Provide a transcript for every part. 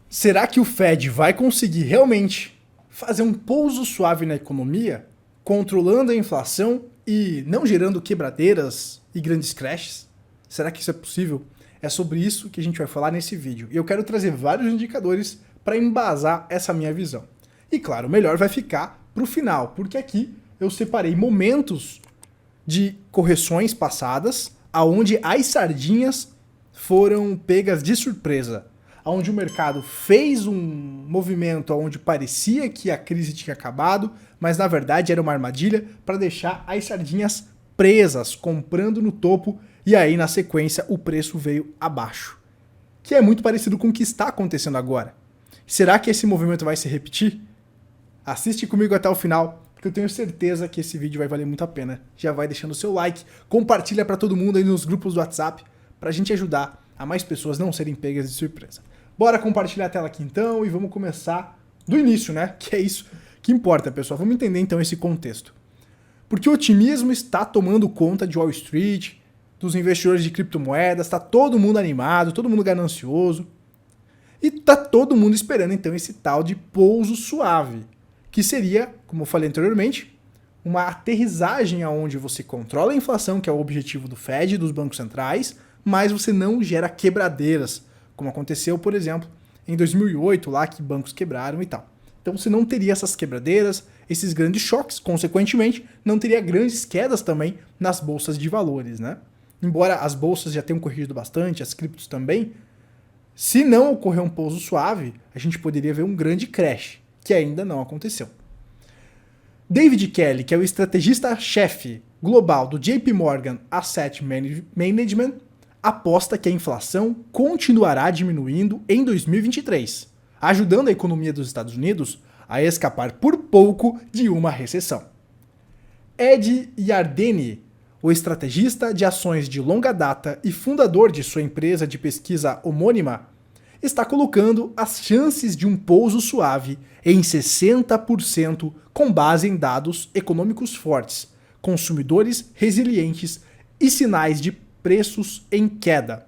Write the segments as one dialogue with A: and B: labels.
A: Será que o Fed vai conseguir realmente fazer um pouso suave na economia, controlando a inflação e não gerando quebradeiras e grandes crashes? Será que isso é possível? É sobre isso que a gente vai falar nesse vídeo. E eu quero trazer vários indicadores para embasar essa minha visão. E claro, o melhor vai ficar para o final, porque aqui eu separei momentos de correções passadas, aonde as sardinhas foram pegas de surpresa, onde o mercado fez um movimento onde parecia que a crise tinha acabado, mas na verdade era uma armadilha para deixar as sardinhas presas, comprando no topo, e aí na sequência o preço veio abaixo. Que é muito parecido com o que está acontecendo agora. Será que esse movimento vai se repetir? Assiste comigo até o final, porque eu tenho certeza que esse vídeo vai valer muito a pena. Já vai deixando o seu like, compartilha para todo mundo aí nos grupos do WhatsApp, pra gente ajudar a mais pessoas não serem pegas de surpresa. Bora compartilhar a tela aqui então e vamos começar do início, né? Que é isso que importa, pessoal. Vamos entender então esse contexto. Porque o otimismo está tomando conta de Wall Street, dos investidores de criptomoedas, está todo mundo animado, todo mundo ganancioso. E tá todo mundo esperando então esse tal de pouso suave, que seria, como eu falei anteriormente, uma aterrissagem aonde você controla a inflação, que é o objetivo do Fed e dos bancos centrais, mas você não gera quebradeiras, como aconteceu, por exemplo, em 2008, lá que bancos quebraram e tal. Então você não teria essas quebradeiras, esses grandes choques, consequentemente, não teria grandes quedas também nas bolsas de valores, né? Embora as bolsas já tenham corrigido bastante, as criptos também, se não ocorrer um pouso suave, a gente poderia ver um grande crash, que ainda não aconteceu. David Kelly, que é o estrategista-chefe global do JP Morgan Asset Management, aposta que a inflação continuará diminuindo em 2023, ajudando a economia dos Estados Unidos a escapar por pouco de uma recessão. Ed Yardeni, o estrategista de ações de longa data e fundador de sua empresa de pesquisa homônima, está colocando as chances de um pouso suave em 60% com base em dados econômicos fortes, consumidores resilientes e sinais de preços em queda.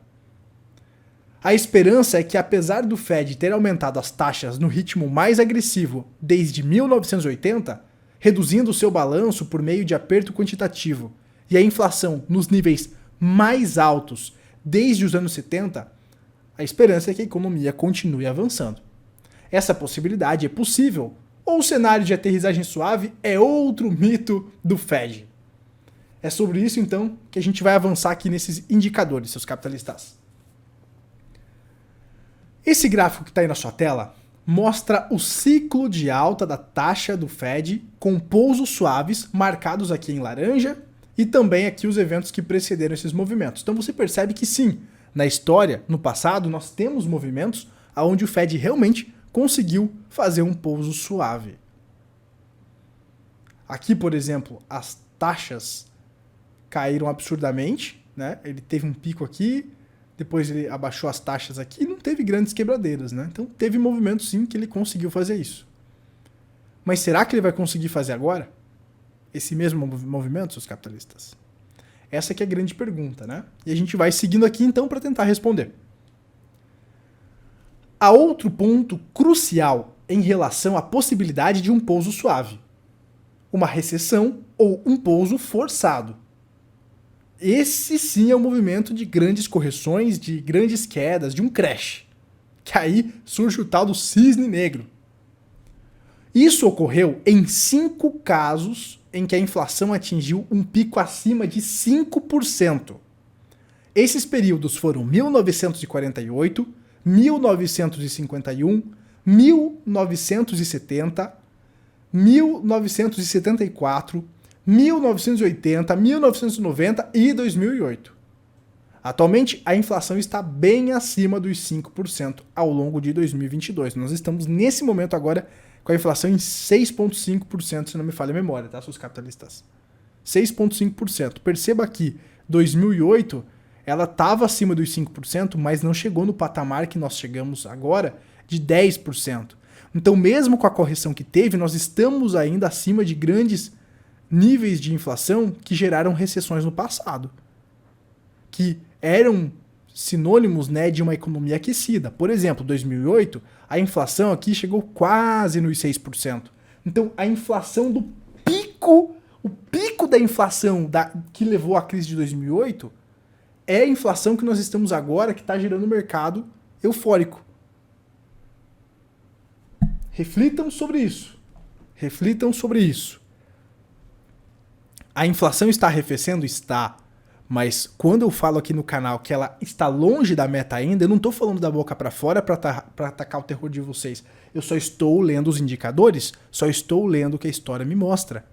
A: A esperança é que, apesar do Fed ter aumentado as taxas no ritmo mais agressivo desde 1980, reduzindo seu balanço por meio de aperto quantitativo, e a inflação nos níveis mais altos desde os anos 70, a esperança é que a economia continue avançando. Essa possibilidade é possível, ou o cenário de aterrissagem suave é outro mito do Fed. É sobre isso, então, que a gente vai avançar aqui nesses indicadores, seus capitalistas. Esse gráfico que está aí na sua tela mostra o ciclo de alta da taxa do Fed com pousos suaves marcados aqui em laranja e também aqui os eventos que precederam esses movimentos. Então você percebe que sim, na história, no passado, nós temos movimentos onde o Fed realmente conseguiu fazer um pouso suave. Aqui, por exemplo, as taxas caíram absurdamente, né? Ele teve um pico aqui, depois ele abaixou as taxas aqui e não teve grandes quebradeiras, né? Então teve movimento sim que ele conseguiu fazer isso. Mas será que ele vai conseguir fazer agora? Esse mesmo movimento, seus capitalistas? Essa que é a grande pergunta, né? E a gente vai seguindo aqui então para tentar responder. Há outro ponto crucial em relação à possibilidade de um pouso suave. Uma recessão ou um pouso forçado. Esse sim é o movimento de grandes correções, de grandes quedas, de um crash. Que aí surge o tal do cisne negro. Isso ocorreu em 5 casos em que a inflação atingiu um pico acima de 5%. Esses períodos foram 1948, 1951, 1970, 1974, 1980, 1990 e 2008. Atualmente, a inflação está bem acima dos 5% ao longo de 2022. Nós estamos, nesse momento agora, com a inflação em 6,5%, se não me falha a memória, tá, seus capitalistas? 6,5%. Perceba que 2008, ela estava acima dos 5%, mas não chegou no patamar que nós chegamos agora, de 10%. Então, mesmo com a correção que teve, nós estamos ainda acima de grandes níveis de inflação que geraram recessões no passado. Que eram sinônimos, né, de uma economia aquecida. Por exemplo, 2008, a inflação aqui chegou quase nos 6%. Então, a inflação do pico, o pico da inflação que levou à crise de 2008 é a inflação que nós estamos agora, que está gerando um mercado eufórico. Reflitam sobre isso. Reflitam sobre isso. A inflação está arrefecendo? Está. Mas quando eu falo aqui no canal que ela está longe da meta ainda, eu não estou falando da boca para fora para atacar o terror de vocês. Eu só estou lendo os indicadores, só estou lendo o que a história me mostra.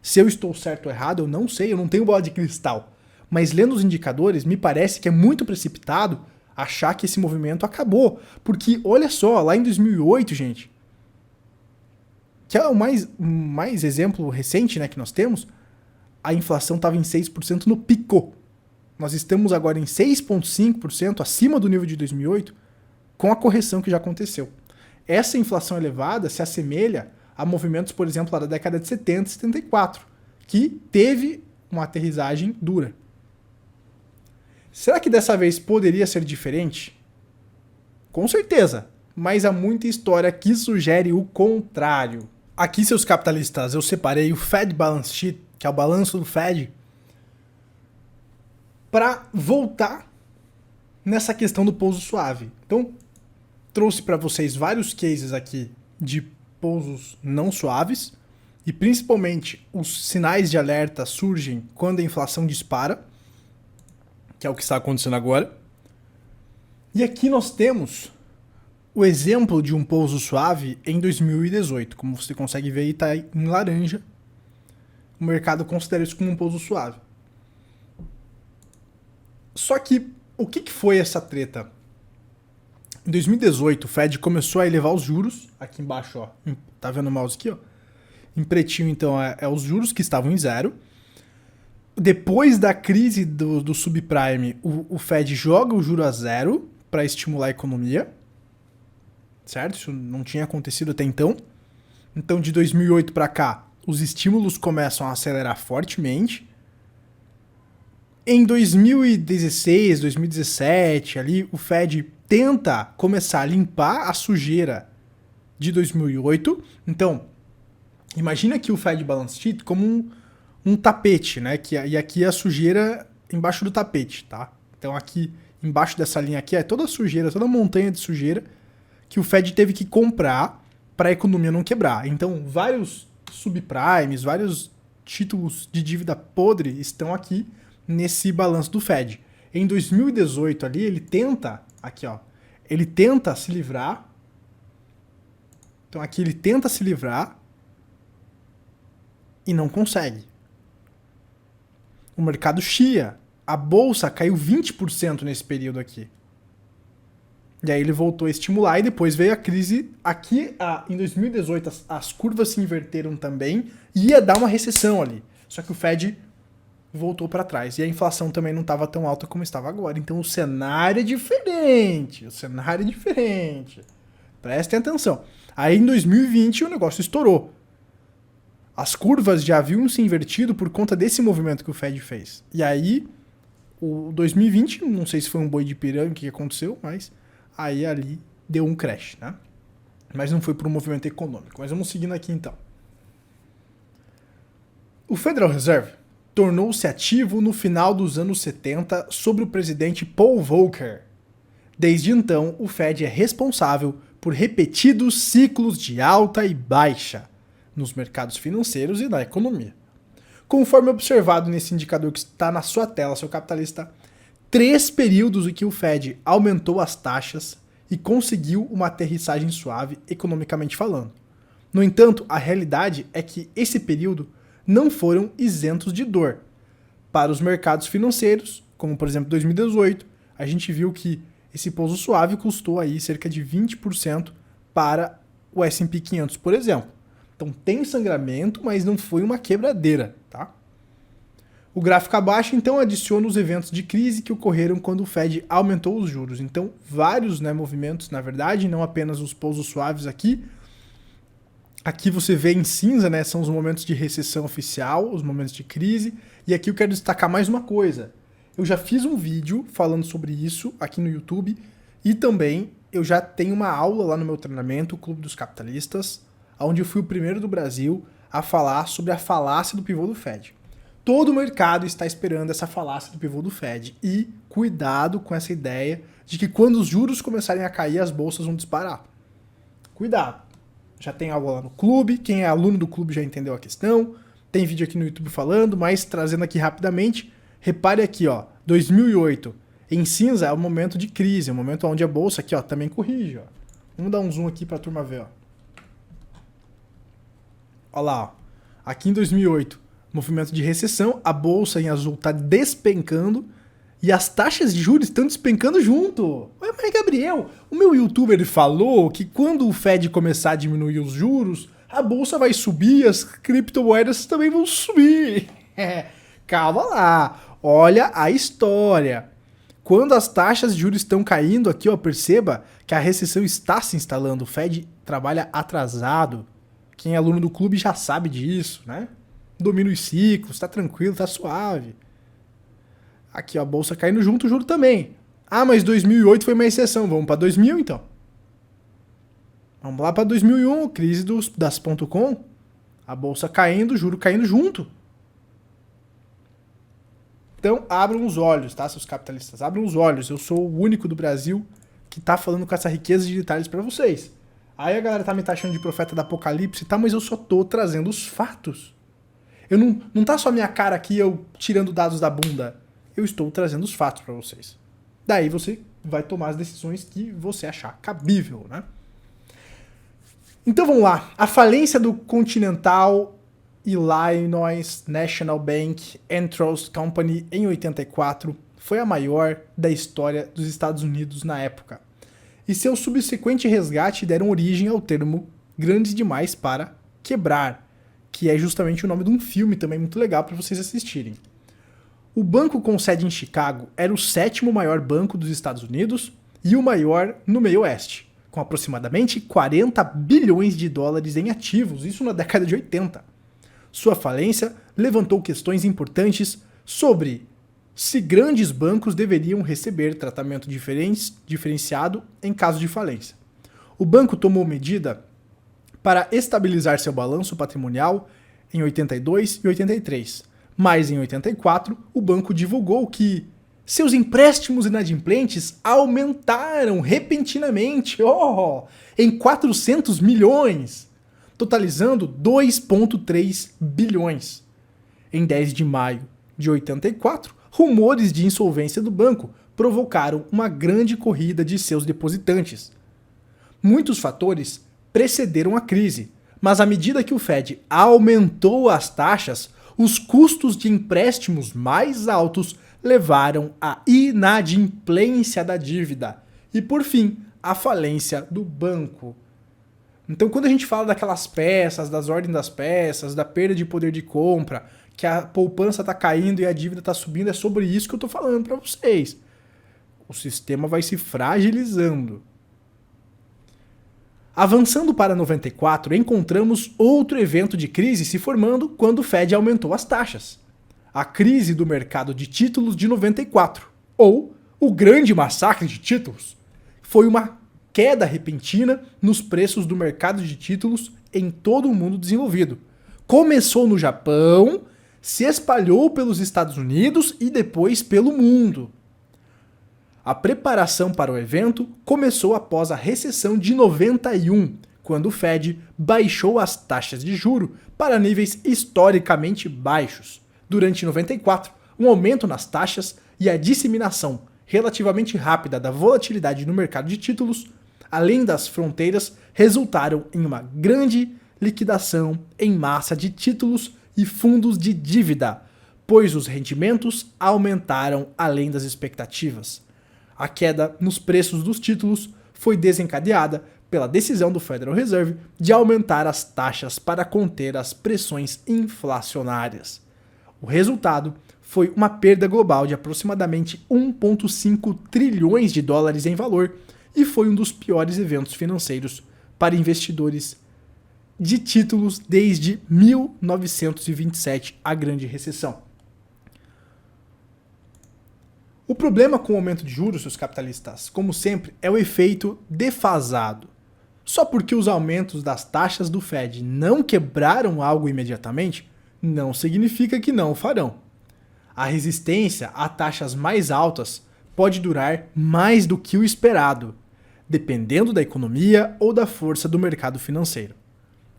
A: Se eu estou certo ou errado, eu não sei, eu não tenho bola de cristal. Mas lendo os indicadores, me parece que é muito precipitado achar que esse movimento acabou. Porque, olha só, lá em 2008, gente, que é o mais exemplo recente, né, que nós temos, a inflação estava em 6% no pico. Nós estamos agora em 6,5% acima do nível de 2008, com a correção que já aconteceu. Essa inflação elevada se assemelha a movimentos, por exemplo, lá da década de 70 e 74, que teve uma aterrissagem dura. Será que dessa vez poderia ser diferente? Com certeza, mas há muita história que sugere o contrário. Aqui, seus capitalistas, eu separei o Fed Balance Sheet, que é o balanço do Fed, para voltar nessa questão do pouso suave. Então, trouxe para vocês vários cases aqui de pousos não suaves, e principalmente os sinais de alerta surgem quando a inflação dispara, que é o que está acontecendo agora. E aqui nós temos o exemplo de um pouso suave em 2018. Como você consegue ver, está em laranja. O mercado considera isso como um pouso suave. Só que, o que foi essa treta? Em 2018, o Fed começou a elevar os juros. Aqui embaixo, ó, tá vendo o mouse aqui, ó? Em pretinho, então, é os juros que estavam em zero. Depois da crise do subprime, o Fed joga o juro a zero para estimular a economia. Certo? Isso não tinha acontecido até então. Então, de 2008 para cá, os estímulos começam a acelerar fortemente. Em 2016, 2017, ali, o Fed tenta começar a limpar a sujeira de 2008. Então, imagina aqui o Fed Balance Sheet como um tapete, né? E aqui é a sujeira embaixo do tapete, tá? Então aqui, embaixo dessa linha aqui, é toda a sujeira, toda a montanha de sujeira que o Fed teve que comprar para a economia não quebrar. Então, vários subprimes, vários títulos de dívida podre estão aqui nesse balanço do Fed. Em 2018 ali, ele tenta, aqui ó, ele tenta se livrar. Então aqui ele tenta se livrar e não consegue. O mercado chia, a bolsa caiu 20% nesse período aqui. E aí ele voltou a estimular e depois veio a crise. Aqui, em 2018, as curvas se inverteram também e ia dar uma recessão ali. Só que o Fed voltou para trás. E a inflação também não estava tão alta como estava agora. Então o cenário é diferente. O cenário é diferente. Prestem atenção. Aí em 2020 o negócio estourou. As curvas já haviam se invertido por conta desse movimento que o Fed fez. E aí, o 2020, não sei se foi um boi de pirâmide que aconteceu, mas aí ali deu um crash, né? Mas não foi por um movimento econômico. Mas vamos seguindo aqui então. O Federal Reserve tornou-se ativo no final dos anos 70 sob o presidente Paul Volcker. Desde então, o Fed é responsável por repetidos ciclos de alta e baixa nos mercados financeiros e na economia. Conforme observado nesse indicador que está na sua tela, seu capitalista, 3 períodos em que o Fed aumentou as taxas e conseguiu uma aterrissagem suave economicamente falando. No entanto, a realidade é que esse período não foram isentos de dor. Para os mercados financeiros, como por exemplo 2018, a gente viu que esse pouso suave custou aí cerca de 20% para o S&P 500, por exemplo. Então tem sangramento, mas não foi uma quebradeira, tá? O gráfico abaixo, então, adiciona os eventos de crise que ocorreram quando o Fed aumentou os juros. Então, vários, né, movimentos, na verdade, não apenas os pousos suaves aqui. Aqui você vê em cinza, né, são os momentos de recessão oficial, os momentos de crise. E aqui eu quero destacar mais uma coisa. Eu já fiz um vídeo falando sobre isso aqui no YouTube e também eu já tenho uma aula lá no meu treinamento, o Clube dos Capitalistas, onde eu fui o primeiro do Brasil a falar sobre a falácia do pivô do Fed. Todo o mercado está esperando essa falácia do pivô do Fed e cuidado com essa ideia de que quando os juros começarem a cair, as bolsas vão disparar. Cuidado. Já tem aula lá no clube, quem é aluno do clube já entendeu a questão, tem vídeo aqui no YouTube falando, mas trazendo aqui rapidamente, repare aqui, ó, 2008, em cinza é o momento de crise, é o momento onde a bolsa aqui, ó, também corrige, ó. Vamos dar um zoom aqui para a turma ver, ó. Olha lá, ó. Aqui em 2008, movimento de recessão, a bolsa em azul está despencando e as taxas de juros estão despencando junto. Mas Gabriel, o meu youtuber falou que quando o Fed começar a diminuir os juros, a bolsa vai subir, as criptomoedas também vão subir. Calma lá, olha a história. Quando as taxas de juros estão caindo aqui, ó, perceba que a recessão está se instalando. O Fed trabalha atrasado. Quem é aluno do clube já sabe disso, né? Domina os ciclos, tá tranquilo, tá suave. Aqui, ó, a bolsa caindo junto, o juro também. Ah, mas 2008 foi uma exceção. Vamos para 2000, então. Vamos lá para 2001, crise das .com. A bolsa caindo, o juro caindo junto. Então, abram os olhos, tá, seus capitalistas? Abram os olhos. Eu sou o único do Brasil que tá falando com essa riqueza de detalhes para vocês. Aí a galera tá me taxando de profeta do apocalipse, tá? Mas eu só tô trazendo os fatos. Eu não tá só minha cara aqui, eu tirando dados da bunda. Eu estou trazendo os fatos para vocês. Daí você vai tomar as decisões que você achar cabível, né? Então vamos lá. A falência do Continental Illinois National Bank and Trust Company em 84 foi a maior da história dos Estados Unidos na época. E seu subsequente resgate deram origem ao termo grande demais para quebrar, que é justamente o nome de um filme também muito legal para vocês assistirem. O banco com sede em Chicago era o 7º maior banco dos Estados Unidos e o maior no meio oeste, com aproximadamente 40 bilhões de dólares em ativos, isso na década de 80. Sua falência levantou questões importantes sobre se grandes bancos deveriam receber tratamento diferenciado em caso de falência. O banco tomou medida para estabilizar seu balanço patrimonial em 82 e 83, mas em 84 o banco divulgou que seus empréstimos inadimplentes aumentaram repentinamente em 400 milhões, totalizando 2,3 bilhões. Em 10 de maio de 84, rumores de insolvência do banco provocaram uma grande corrida de seus depositantes. Muitos fatores precederam a crise, mas à medida que o Fed aumentou as taxas, os custos de empréstimos mais altos levaram à inadimplência da dívida e, por fim, à falência do banco. Então, quando a gente fala daquelas peças, das ordens das peças, da perda de poder de compra, que a poupança está caindo e a dívida está subindo, é sobre isso que eu estou falando para vocês. O sistema vai se fragilizando. Avançando para 94, encontramos outro evento de crise se formando quando o Fed aumentou as taxas. A crise do mercado de títulos de 94, ou o grande massacre de títulos, foi uma queda repentina nos preços do mercado de títulos em todo o mundo desenvolvido. Começou no Japão, se espalhou pelos Estados Unidos e depois pelo mundo. A preparação para o evento começou após a recessão de 91, quando o Fed baixou as taxas de juro para níveis historicamente baixos. Durante 94, um aumento nas taxas e a disseminação relativamente rápida da volatilidade no mercado de títulos, além das fronteiras, resultaram em uma grande liquidação em massa de títulos e fundos de dívida, pois os rendimentos aumentaram além das expectativas. A queda nos preços dos títulos foi desencadeada pela decisão do Federal Reserve de aumentar as taxas para conter as pressões inflacionárias. O resultado foi uma perda global de aproximadamente 1,5 trilhões de dólares em valor e foi um dos piores eventos financeiros para investidores de títulos desde 1927, a Grande Recessão. O problema com o aumento de juros, seus capitalistas, como sempre, é o efeito defasado. Só porque os aumentos das taxas do Fed não quebraram algo imediatamente, não significa que não o farão. A resistência a taxas mais altas pode durar mais do que o esperado, dependendo da economia ou da força do mercado financeiro.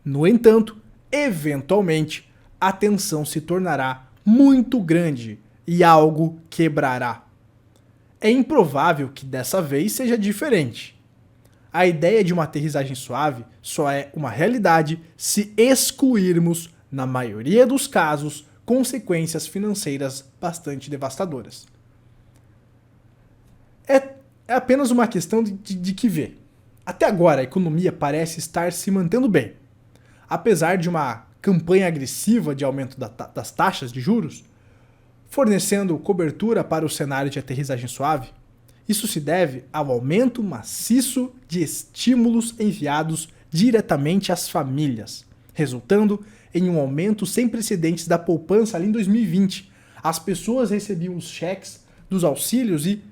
A: No entanto, eventualmente, a tensão se tornará muito grande e algo quebrará. É improvável que dessa vez seja diferente. A ideia de uma aterrissagem suave só é uma realidade se excluirmos, na maioria dos casos, consequências financeiras bastante devastadoras. É apenas uma questão de que ver. Até agora, a economia parece estar se mantendo bem. Apesar de uma campanha agressiva de aumento das taxas de juros, fornecendo cobertura para o cenário de aterrissagem suave, isso se deve ao aumento maciço de estímulos enviados diretamente às famílias, resultando em um aumento sem precedentes da poupança ali em 2020. As pessoas recebiam os cheques dos auxílios e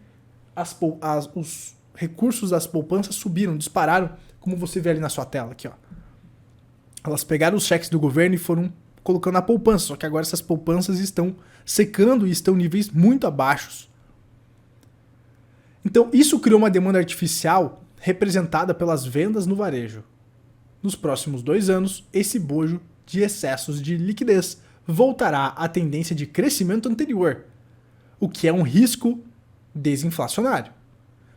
A: os recursos das poupanças subiram, dispararam, como você vê ali na sua tela aqui, ó. Elas pegaram os cheques do governo e foram colocando na poupança, só que agora essas poupanças estão secando e estão em níveis muito abaixo. Então isso criou uma demanda artificial representada pelas vendas no varejo. Nos próximos 2 anos, esse bojo de excessos de liquidez voltará à tendência de crescimento anterior, o que é um risco desinflacionário.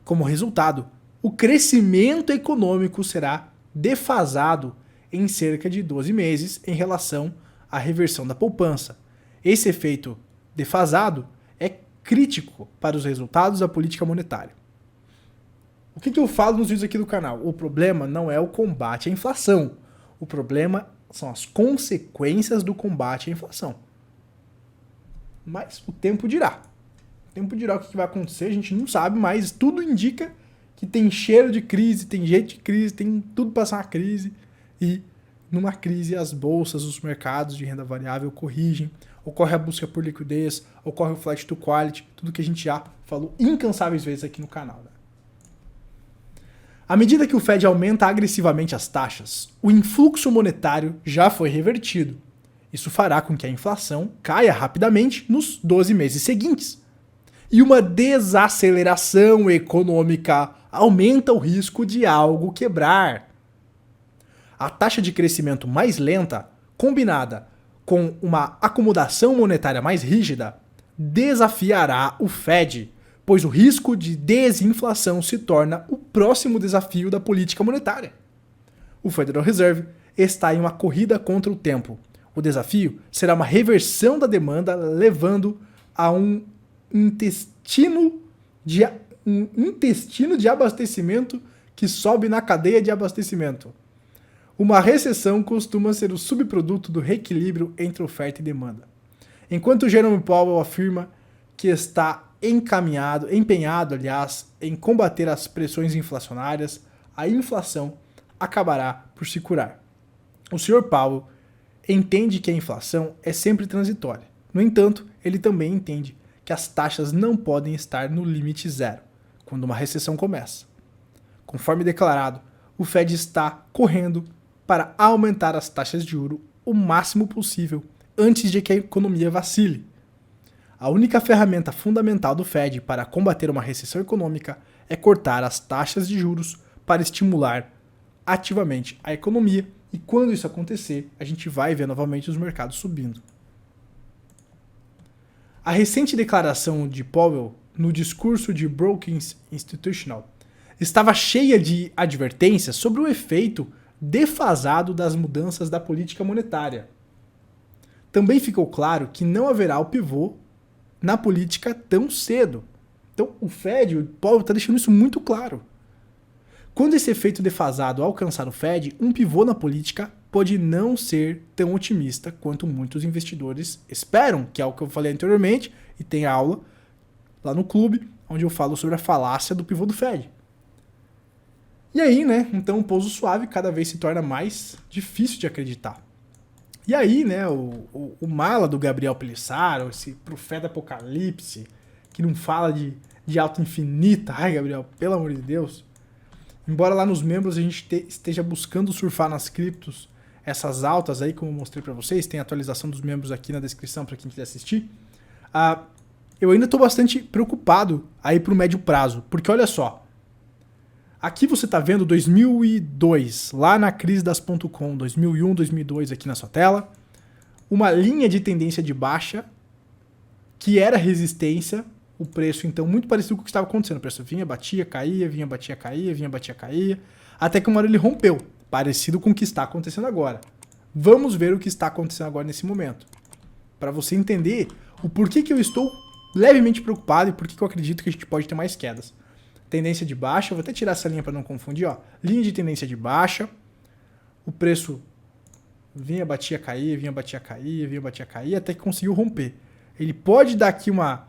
A: Como resultado, o crescimento econômico será defasado em cerca de 12 meses em relação à reversão da poupança. Esse efeito defasado é crítico para os resultados da política monetária. O que eu falo nos vídeos aqui do canal? O problema não é o combate à inflação. O problema são as consequências do combate à inflação. Mas o tempo dirá. O tempo dirá o que vai acontecer, a gente não sabe, mas tudo indica que tem cheiro de crise, tem jeito de crise, tem tudo para ser uma crise. E numa crise as bolsas, os mercados de renda variável corrigem, ocorre a busca por liquidez, ocorre o flight to quality, tudo que a gente já falou incansáveis vezes aqui no canal. Né? À medida que o Fed aumenta agressivamente as taxas, o influxo monetário já foi revertido. Isso fará com que a inflação caia rapidamente nos 12 meses seguintes. E uma desaceleração econômica aumenta o risco de algo quebrar. A taxa de crescimento mais lenta, combinada com uma acomodação monetária mais rígida, desafiará o Fed, pois o risco de desinflação se torna o próximo desafio da política monetária. O Federal Reserve está em uma corrida contra o tempo. O desafio será uma reversão da demanda, levando a um intestino de abastecimento que sobe na cadeia de abastecimento. Uma recessão costuma ser o subproduto do reequilíbrio entre oferta e demanda. Enquanto Jerome Powell afirma que está empenhado, em combater as pressões inflacionárias, a inflação acabará por se curar. O Sr. Powell entende que a inflação é sempre transitória. No entanto, ele também entende que as taxas não podem estar no limite zero quando uma recessão começa. Conforme declarado, o Fed está correndo para aumentar as taxas de juros o máximo possível antes de que a economia vacile. A única ferramenta fundamental do Fed para combater uma recessão econômica é cortar as taxas de juros para estimular ativamente a economia, e quando isso acontecer, a gente vai ver novamente os mercados subindo. A recente declaração de Powell no discurso de Brookings Institutional estava cheia de advertências sobre o efeito defasado das mudanças da política monetária. Também ficou claro que não haverá o pivô na política tão cedo. Então o Fed, o Powell está deixando isso muito claro. Quando esse efeito defasado alcançar o Fed, um pivô na política pode não ser tão otimista quanto muitos investidores esperam, que é o que eu falei anteriormente, e tem aula lá no clube, onde eu falo sobre a falácia do pivô do Fed. E aí, né, então o pouso suave cada vez se torna mais difícil de acreditar. E aí, né, o mala do Gabriel Pelissaro, esse profeta apocalipse, que não fala de alta infinita. Ai, Gabriel, pelo amor de Deus. Embora lá nos membros a gente esteja buscando surfar nas criptos, essas altas aí, como eu mostrei para vocês, tem a atualização dos membros aqui na descrição para quem quiser assistir. Eu ainda estou bastante preocupado aí pro médio prazo, porque olha só, aqui você está vendo 2002, lá na crise das .com, 2001, 2002 aqui na sua tela, uma linha de tendência de baixa, que era resistência, o preço então muito parecido com o que estava acontecendo, o preço vinha, batia, caía, vinha, batia, caía, vinha, batia, caía, até que uma hora ele rompeu, parecido com o que está acontecendo agora. Vamos ver o que está acontecendo agora nesse momento, para você entender o porquê que eu estou levemente preocupado e porquê que eu acredito que a gente pode ter mais quedas. Tendência de baixa, eu vou até tirar essa linha para não confundir, ó. Linha de tendência de baixa, o preço vinha, batia, caía, vinha, batia, caía, vinha, batia, caía, até que conseguiu romper. Ele pode dar aqui uma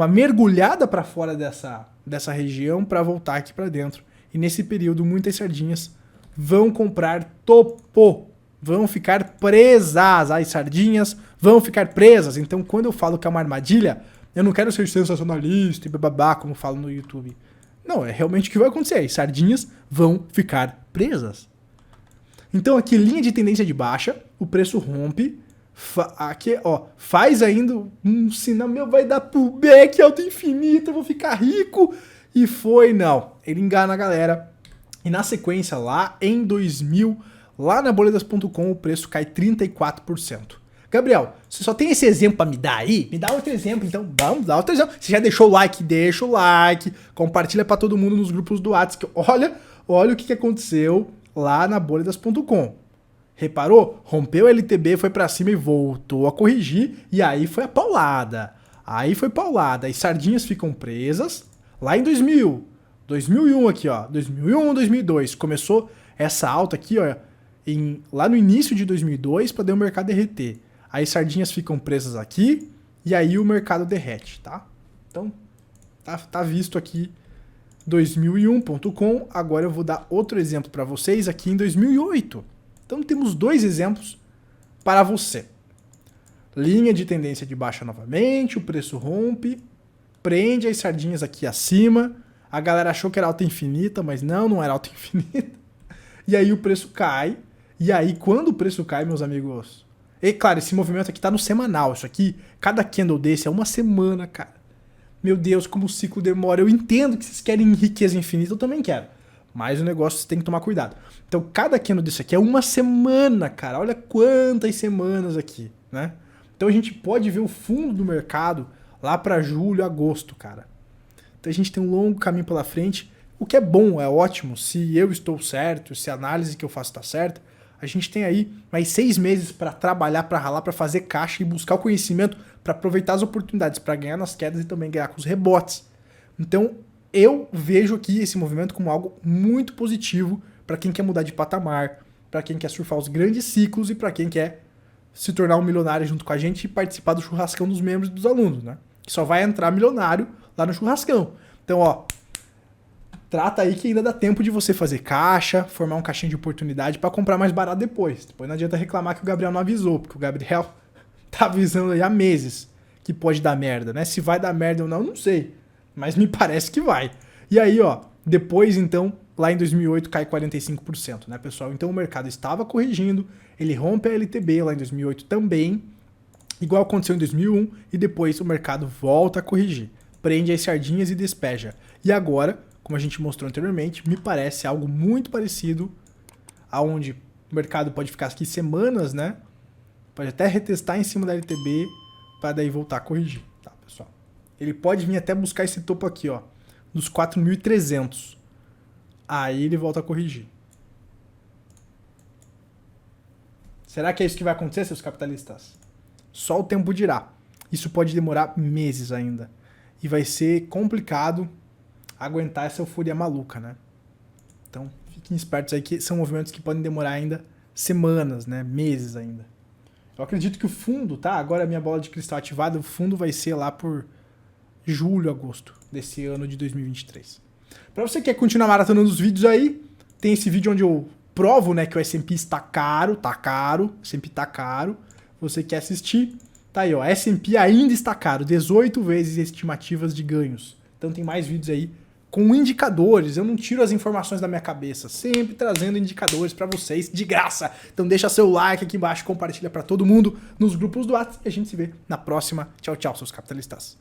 A: mergulhada para fora dessa região para voltar aqui para dentro. E nesse período, muitas sardinhas vão comprar topo, vão ficar presas. As sardinhas vão ficar presas. Então, quando eu falo que é uma armadilha, eu não quero ser sensacionalista e bababá, como falo no YouTube. Não, é realmente o que vai acontecer. As sardinhas vão ficar presas. Então aqui, linha de tendência de baixa, o preço rompe. Aqui, ó, faz ainda um sinal, meu, vai dar pullback alta infinita, eu vou ficar rico. E foi, não. Ele engana a galera. E na sequência, lá em 2000, lá na boledas.com, o preço cai 34%. Gabriel, você só tem esse exemplo pra me dar aí? Me dá outro exemplo, então. Vamos dar outro exemplo. Você já deixou o like? Deixa o like. Compartilha pra todo mundo nos grupos do WhatsApp. Olha o que aconteceu lá na boledas.com. Reparou? Rompeu o LTB, foi pra cima e voltou a corrigir. E aí foi a paulada. Aí foi paulada. As sardinhas ficam presas. Lá em 2000. 2001 aqui, ó. 2001, 2002. Começou essa alta aqui, ó. Lá no início de 2002 para o mercado derreter. Aí sardinhas ficam presas aqui e aí o mercado derrete, tá? Então, tá visto aqui 2001.com. Agora eu vou dar outro exemplo para vocês aqui em 2008. Então temos dois exemplos para você. Linha de tendência de baixa novamente, o preço rompe, prende as sardinhas aqui acima. A galera achou que era alta infinita, mas não era alta infinita. E aí o preço cai. E aí quando o preço cai, meus amigos... E claro, esse movimento aqui tá no semanal. Isso aqui, cada candle desse é uma semana, cara. Meu Deus, como o ciclo demora. Eu entendo que vocês querem riqueza infinita, eu também quero. Mas o negócio você tem que tomar cuidado. Então cada candle desse aqui é uma semana, cara. Olha quantas semanas aqui, né? Então a gente pode ver o fundo do mercado lá para julho, agosto, cara. Então a gente tem um longo caminho pela frente. O que é bom, é ótimo. Se eu estou certo, se a análise que eu faço está certa, a gente tem aí mais 6 meses para trabalhar, para ralar, para fazer caixa e buscar o conhecimento, para aproveitar as oportunidades, para ganhar nas quedas e também ganhar com os rebotes. Então, eu vejo aqui esse movimento como algo muito positivo para quem quer mudar de patamar, para quem quer surfar os grandes ciclos e para quem quer se tornar um milionário junto com a gente e participar do churrascão dos membros e dos alunos, né? Que só vai entrar milionário lá no churrascão. Então, ó, trata aí que ainda dá tempo de você fazer caixa, formar um caixinho de oportunidade para comprar mais barato depois. Depois não adianta reclamar que o Gabriel não avisou, porque o Gabriel tá avisando aí há meses que pode dar merda, né? Se vai dar merda ou não, não sei. Mas me parece que vai. E aí, ó, depois então, lá em 2008 cai 45%, né, pessoal? Então o mercado estava corrigindo, ele rompe a LTB lá em 2008 também, igual aconteceu em 2001, e depois o mercado volta a corrigir. Prende as sardinhas e despeja. E agora, como a gente mostrou anteriormente, me parece algo muito parecido, aonde o mercado pode ficar aqui semanas, né? Pode até retestar em cima da LTB para daí voltar a corrigir, tá, pessoal? Ele pode vir até buscar esse topo aqui, ó, nos 4.300. Aí ele volta a corrigir. Será que é isso que vai acontecer, seus capitalistas? Só o tempo dirá. Isso pode demorar meses ainda. E vai ser complicado aguentar essa euforia maluca, né? Então, fiquem espertos aí que são movimentos que podem demorar ainda semanas, né? Meses ainda. Eu acredito que o fundo, tá? Agora a minha bola de cristal ativada, o fundo vai ser lá por julho, agosto desse ano de 2023. Para você que quer continuar maratonando os vídeos aí, tem esse vídeo onde eu provo, né, que o S&P está caro, o S&P tá caro. Você quer assistir? Tá aí, ó, S&P ainda está caro, 18 vezes estimativas de ganhos. Então tem mais vídeos aí com indicadores, eu não tiro as informações da minha cabeça, sempre trazendo indicadores para vocês de graça. Então deixa seu like aqui embaixo, compartilha para todo mundo nos grupos do WhatsApp e a gente se vê na próxima. Tchau, tchau, seus capitalistas.